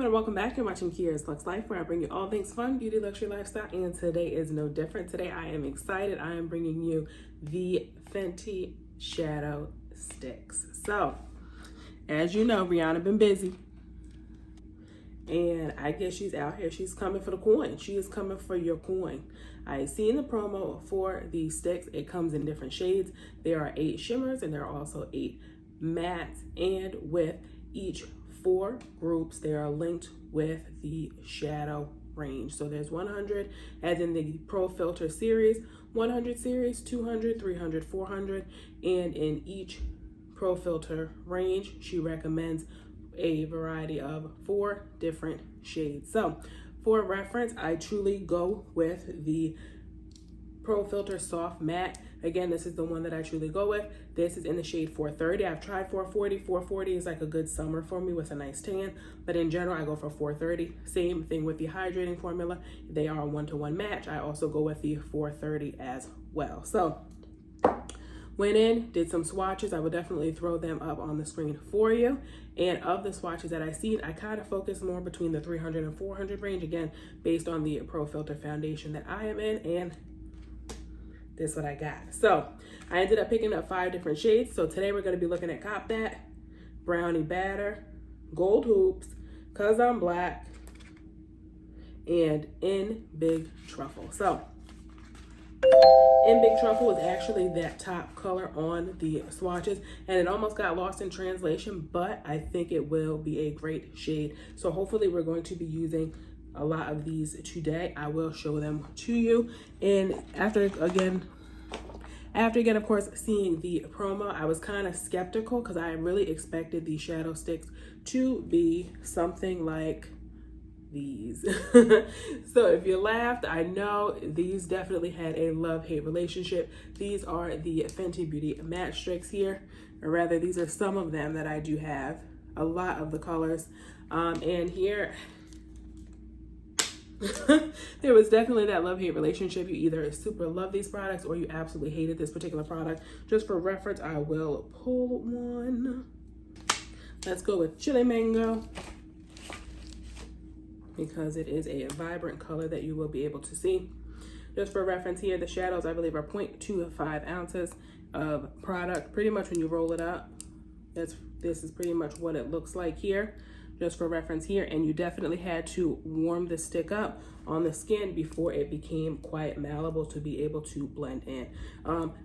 And welcome back. You're watching Kiara's Luxe Life, where I bring you all things fun, beauty, luxury, lifestyle, and today is no different. Today I am excited. I am bringing you the Fenty Shadowstixs. So, as you know, Rihanna been busy, and I guess she's out here. She's coming for the coin. She is coming for your coin. I seen the promo for these sticks. It comes in different shades. There are 8 shimmers, and there are also 8 mattes, and with each 4 groups, they are linked with the shadow range. So there's 100, as in the Pro Filter series, 100 series, 200, 300, 400, and in each Pro Filter range, she recommends a variety of 4 different shades. So for reference, I truly go with the Pro Filter Soft Matte. Again, this is the one that I truly go with. This is in the shade 430. I've tried 440. 440 is like a good summer for me with a nice tan, but in general, I go for 430. Same thing with the hydrating formula. They are a 1-to-1 match. I also go with the 430 as well. So went in, did some swatches. I will definitely throw them up on the screen for you. And of the swatches that I seen, I kind of focus more between the 300 and 400 range, again, based on the Pro Filter foundation that I am in, and this is what I got. So I ended up picking up 5 different shades. So today we're going to be looking at Cop That, Brownie Batter, Gold Hoops, Cause I'm Black, and In Big Truffle. So In Big Truffle is actually that top color on the swatches, and it almost got lost in translation, but I think it will be a great shade. So hopefully we're going to be using a lot of these today. I will show them to you. And after again, of course, seeing the promo, I was kind of skeptical because I really expected the Shadowstixs to be something like these. So if you laughed, I know these definitely had a love-hate relationship. These are the Fenty Beauty matte sticks here, or rather these are some of them that I do have, a lot of the colors. And here there was definitely that love-hate relationship. You either super love these products or you absolutely hated this particular product. Just for reference, I will pull one. Let's go with Chili Mango, because it is a vibrant color that you will be able to see. Just for reference here, the shadows, I believe, are 0.25 ounces of product. Pretty much when you roll it up, this is pretty much what it looks like here. Just for reference here, and you definitely had to warm the stick up on the skin before it became quite malleable to be able to blend in.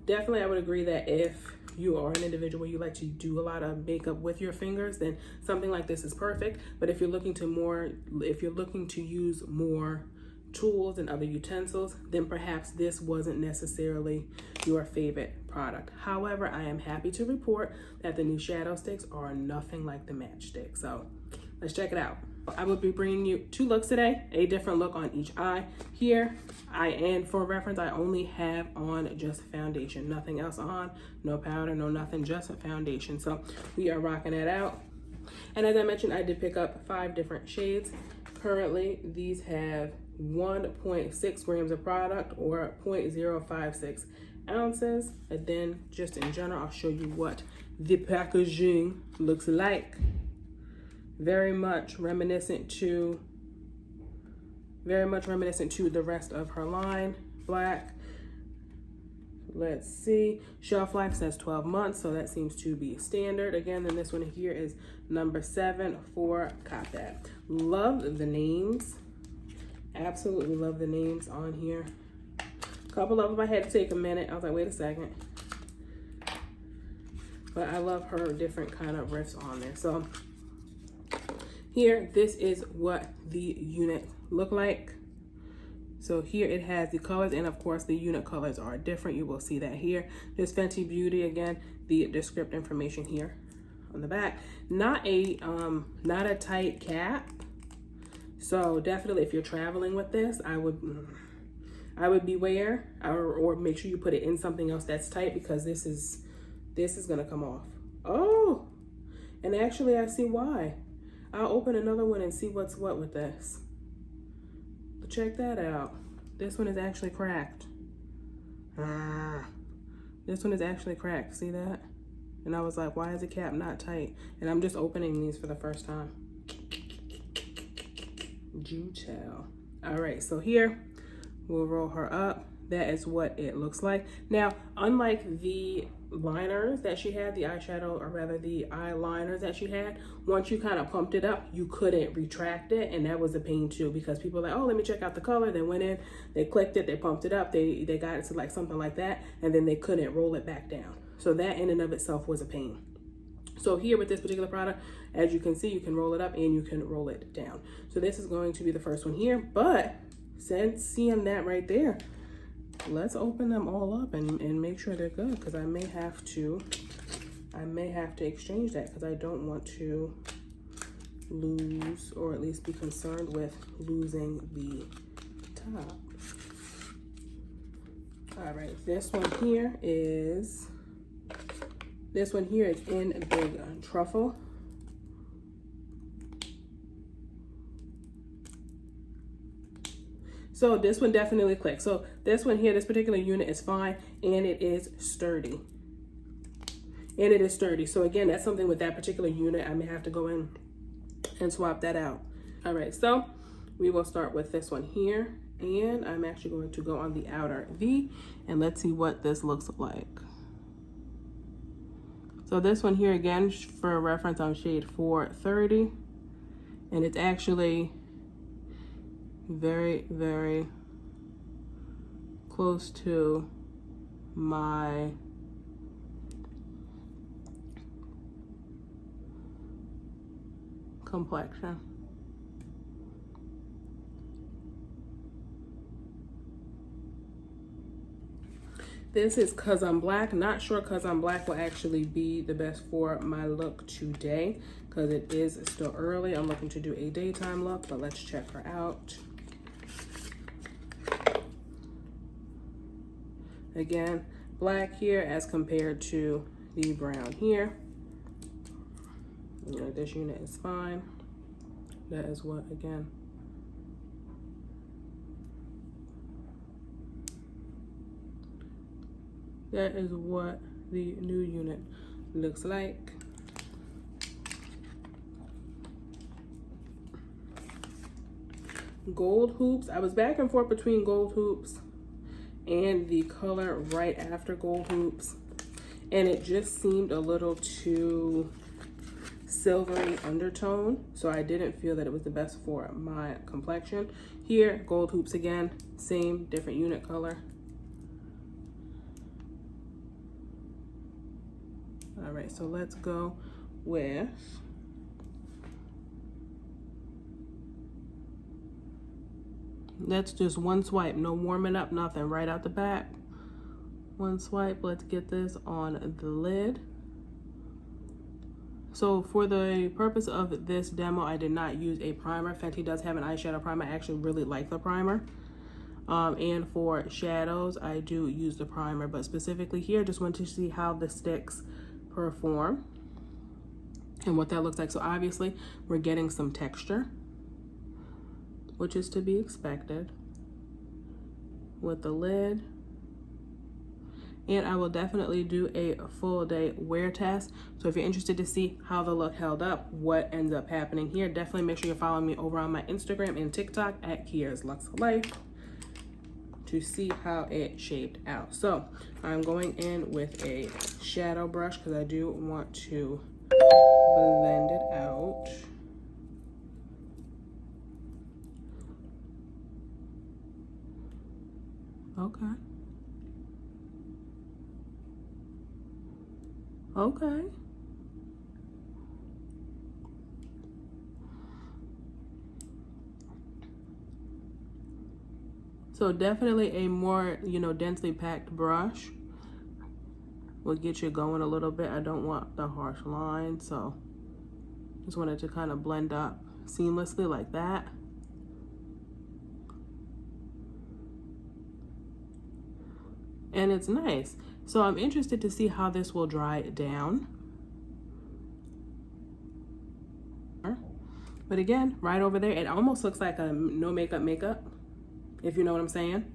Definitely, I would agree that if you are an individual where you like to do a lot of makeup with your fingers, then something like this is perfect. But if you're looking to use more tools and other utensils, then perhaps this wasn't necessarily your favorite product. However, I am happy to report that the new Shadowstixs are nothing like the matchstick. So let's check it out. I will be bringing you 2 looks today, a different look on each eye. Here, and for reference, I only have on just foundation, nothing else on, no powder, no nothing, just foundation. So we are rocking it out. And as I mentioned, I did pick up 5 different shades. Currently, these have 1.6 grams of product, or 0.056 ounces. And then just in general, I'll show you what the packaging looks like. Very much reminiscent to the rest of her line. Black. Let's see. Shelf life says 12 months, so that seems to be standard. Again, then this one here is number 7 for Cop That. Love the names. Absolutely love the names on here. A couple of them I had to take a minute. I was like, wait a second. But I love her different kind of riffs on there. So here, this is what the unit look like. So here it has the colors, and of course the unit colors are different. You will see that here. Just Fenty Beauty, again, the descriptive information here on the back. Not a tight cap. So definitely, if you're traveling with this, I would beware, or make sure you put it in something else that's tight, because this is gonna come off. Oh, and actually I see why. I'll open another one and see what's what with this. But check that out. This one is actually cracked. This one is actually cracked. See that? And I was like, why is the cap not tight? And I'm just opening these for the first time. Do tell. All right, so here we'll roll her up. That is what it looks like. Now, unlike the liners that she had, the eyeshadow, or rather the eyeliners that she had, once you kind of pumped it up, you couldn't retract it, and that was a pain too, because people were like, oh, let me check out the color. They went in, they clicked it, they pumped it up, they got it to like something like that, and then they couldn't roll it back down. So that in and of itself was a pain. So here with this particular product, as you can see, you can roll it up and you can roll it down. So this is going to be the first one here, but since seeing that right there, let's open them all up and make sure they're good, because I may have to exchange that, because I don't want to lose, or at least be concerned with losing the top. All right, this one here is in Big Truffle. So this one definitely clicks. So this one here, this particular unit is fine, and it is sturdy. So again, that's something with that particular unit. I may have to go in and swap that out. All right, so we will start with this one here, and I'm actually going to go on the outer V, and let's see what this looks like. So this one here, again, for reference, on shade 430, and it's actually very, very close to my complexion. This is Cause I'm Black. Not sure Cause I'm Black will actually be the best for my look today, because it is still early. I'm looking to do a daytime look, but let's check her out. Again, black here as compared to the brown here. You know, this unit is fine. That is what, again, that is what the new unit looks like. Gold hoops. I was back and forth between gold hoops and the color right after gold hoops, and it just seemed a little too silvery undertone, so I didn't feel that it was the best for my complexion. Here, gold hoops again, same, different unit color. All right, so let's go with that's just one swipe, no warming up, nothing, right out the back. One swipe. Let's get this on the lid. So for the purpose of this demo, I did not use a primer. Fenty does have an eyeshadow primer. I actually really like the primer. And for shadows, I do use the primer, but specifically here, just want to see how the sticks perform and what that looks like. So obviously we're getting some texture, which is to be expected with the lid. And I will definitely do a full day wear test. So if you're interested to see how the look held up, what ends up happening here, definitely make sure you're following me over on my Instagram and TikTok at Kia's Luxe Life to see how it shaped out. So I'm going in with a shadow brush because I do want to blend it out. Okay. Okay. So definitely a more, densely packed brush will get you going a little bit. I don't want the harsh line, so just wanted to kind of blend up seamlessly like that. And it's nice. So I'm interested to see how this will dry down. But again, right over there, it almost looks like a no makeup, if you know what I'm saying.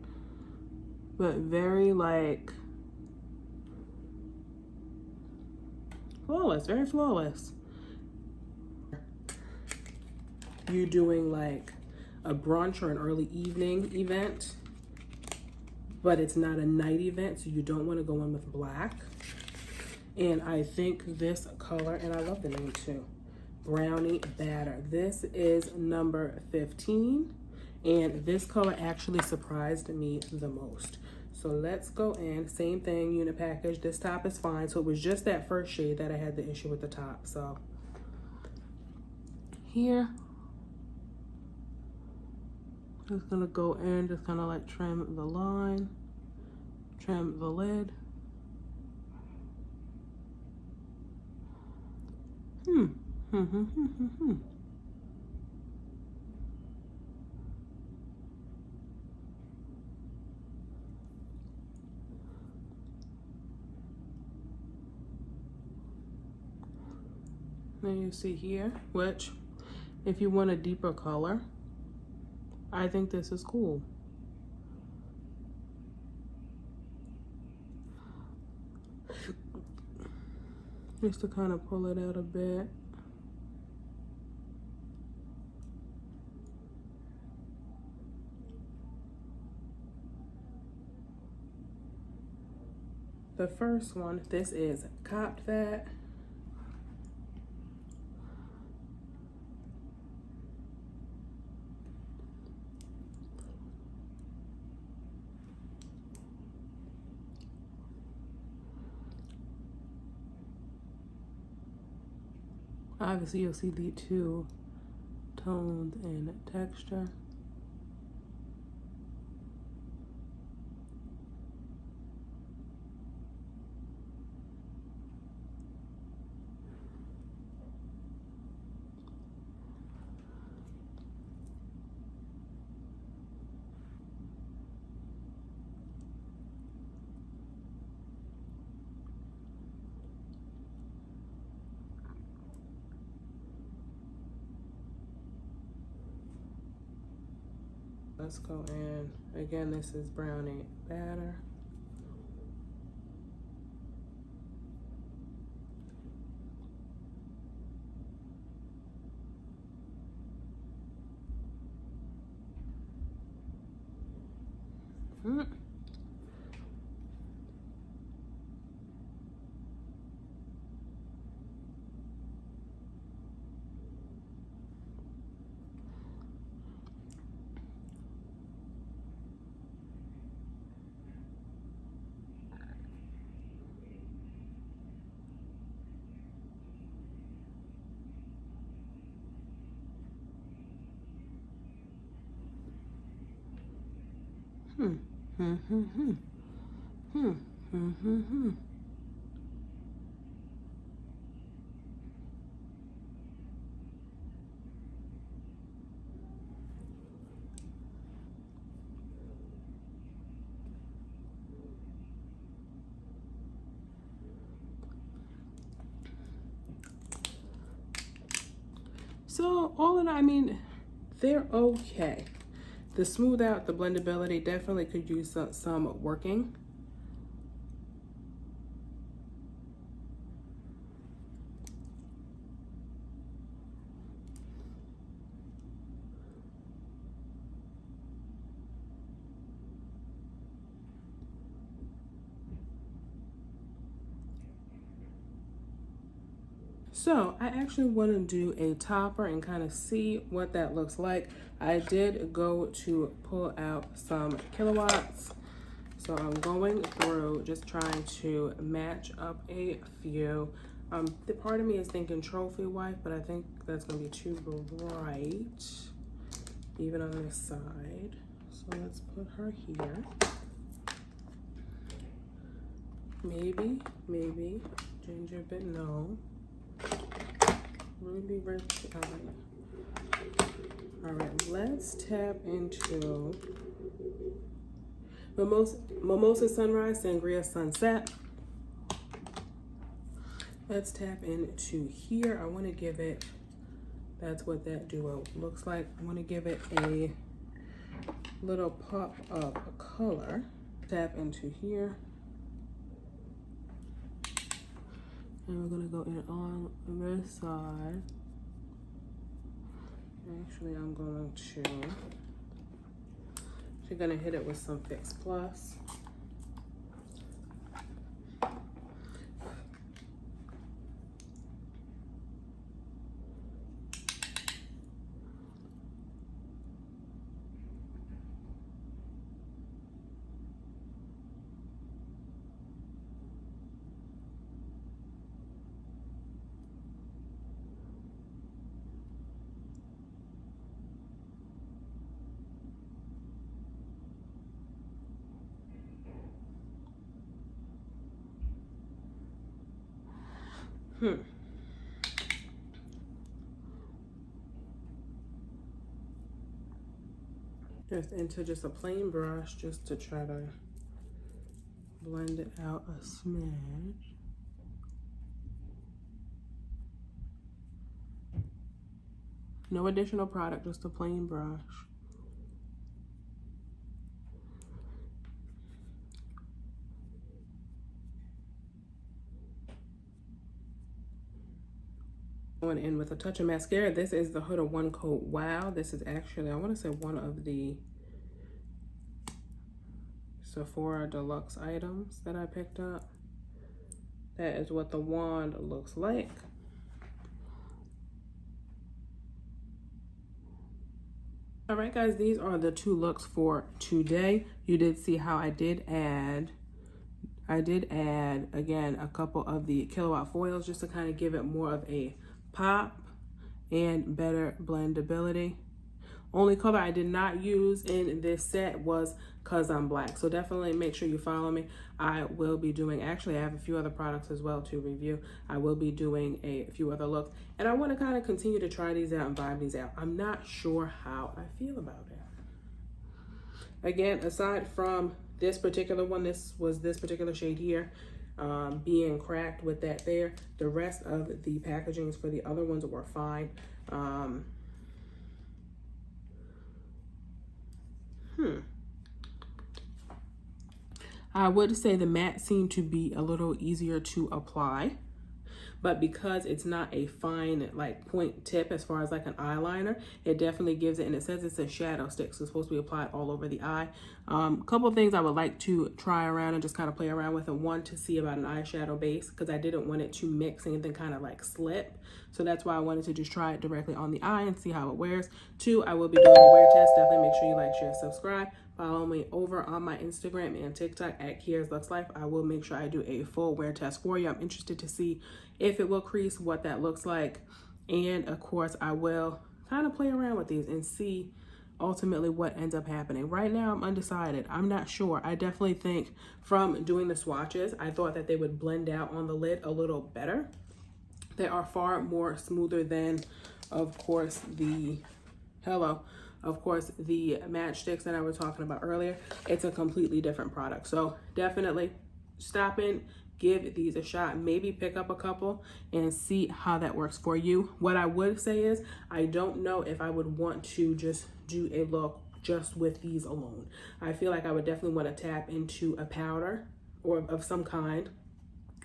But very like flawless, very flawless. You doing like a brunch or an early evening event, but it's not a night event, so you don't want to go in with black. And I think this color, and I love the name too, Brownie Batter. This is number 15, and this color actually surprised me the most. So let's go in, same thing, unit package. This top is fine, so it was just that first shade that I had the issue with the top. So here, just gonna go in, just kind of like trim the line, trim the lid. Then you see here, which if you want a deeper color, I think this is cool. Just to kind of pull it out a bit. The first one, this is Copped That. Obviously, you'll see the two tones and texture. Let's go in. Again, this is Brownie Batter. So all in all, I mean, they're okay. The smooth out, the blendability definitely could use some working. So I actually want to do a topper and kind of see what that looks like. I did go to pull out some kilowatts. So I'm going through just trying to match up a few. The part of me is thinking trophy wife, but I think that's going to be too bright, even on this side. So let's put her here. Maybe, ginger bit, no. Ruby Rich. All right, let's tap into Mimosa Sunrise, Sangria Sunset. Let's tap into here. I want to give it, that's what that duo looks like. I want to give it a little pop of color. Tap into here. And we're gonna go in on this side Actually, I'm going to, you're gonna hit it with some Fix Plus. Just into just a plain brush, just to try to blend it out a smidge. No additional product, just a plain brush. Going in with a touch of mascara. This is the Huda One Coat Wow. This is actually, I want to say, one of the Sephora Deluxe items that I picked up. That is what the wand looks like. All right, guys, these are the 2 looks for today. You did see how I did add again a couple of the kilowatt foils just to kind of give it more of a pop and better blendability. Only color I did not use in this set was Cause I'm Black. So definitely make sure you follow me. I will be doing, actually I have a few other products as well to review. I will be doing a few other looks. And I want to kind of continue to try these out and vibe these out. I'm not sure how I feel about it. Again, aside from this particular one, this particular shade here, being cracked with that there, the rest of the packagings for the other ones were fine. I would say the matte seemed to be a little easier to apply, but because it's not a fine like point tip as far as like an eyeliner, it definitely gives it, and it says it's a shadow stick, so it's supposed to be applied all over the eye. Couple of things I would like to try around and just kind of play around with, and one, to see about an eyeshadow base, because I didn't want it to mix anything kind of like slip, so that's why I wanted to just try it directly on the eye and see how it wears. 2, I will be doing a wear test. Definitely make sure you like, share, subscribe. Follow me over on my Instagram and TikTok at Kia's Luxe Life. I will make sure I do a full wear test for you. I'm interested to see if it will crease, what that looks like. And of course, I will kind of play around with these and see ultimately what ends up happening. Right now, I'm undecided. I'm not sure. I definitely think from doing the swatches, I thought that they would blend out on the lid a little better. They are far more smoother than, of course, the matchsticks that I was talking about earlier. It's a completely different product. So definitely stop in, give these a shot, maybe pick up a couple and see how that works for you. What I would say is, I don't know if I would want to just do a look just with these alone. I feel like I would definitely want to tap into a powder or of some kind,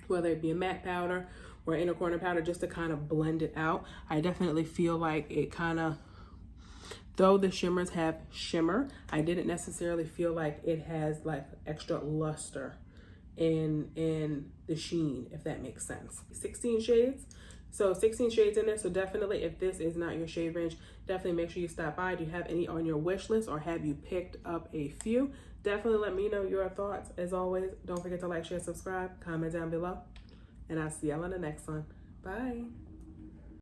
whether it be a matte powder or inner corner powder, just to kind of blend it out. I definitely feel like it kind of, though the shimmers have shimmer, I didn't necessarily feel like it has like extra luster in the sheen, if that makes sense. 16 shades. So 16 shades in there. So definitely, if this is not your shade range, definitely make sure you stop by. Do you have any on your wish list, or have you picked up a few? Definitely let me know your thoughts. As always, don't forget to like, share, subscribe, comment down below, and I'll see y'all on the next one. Bye.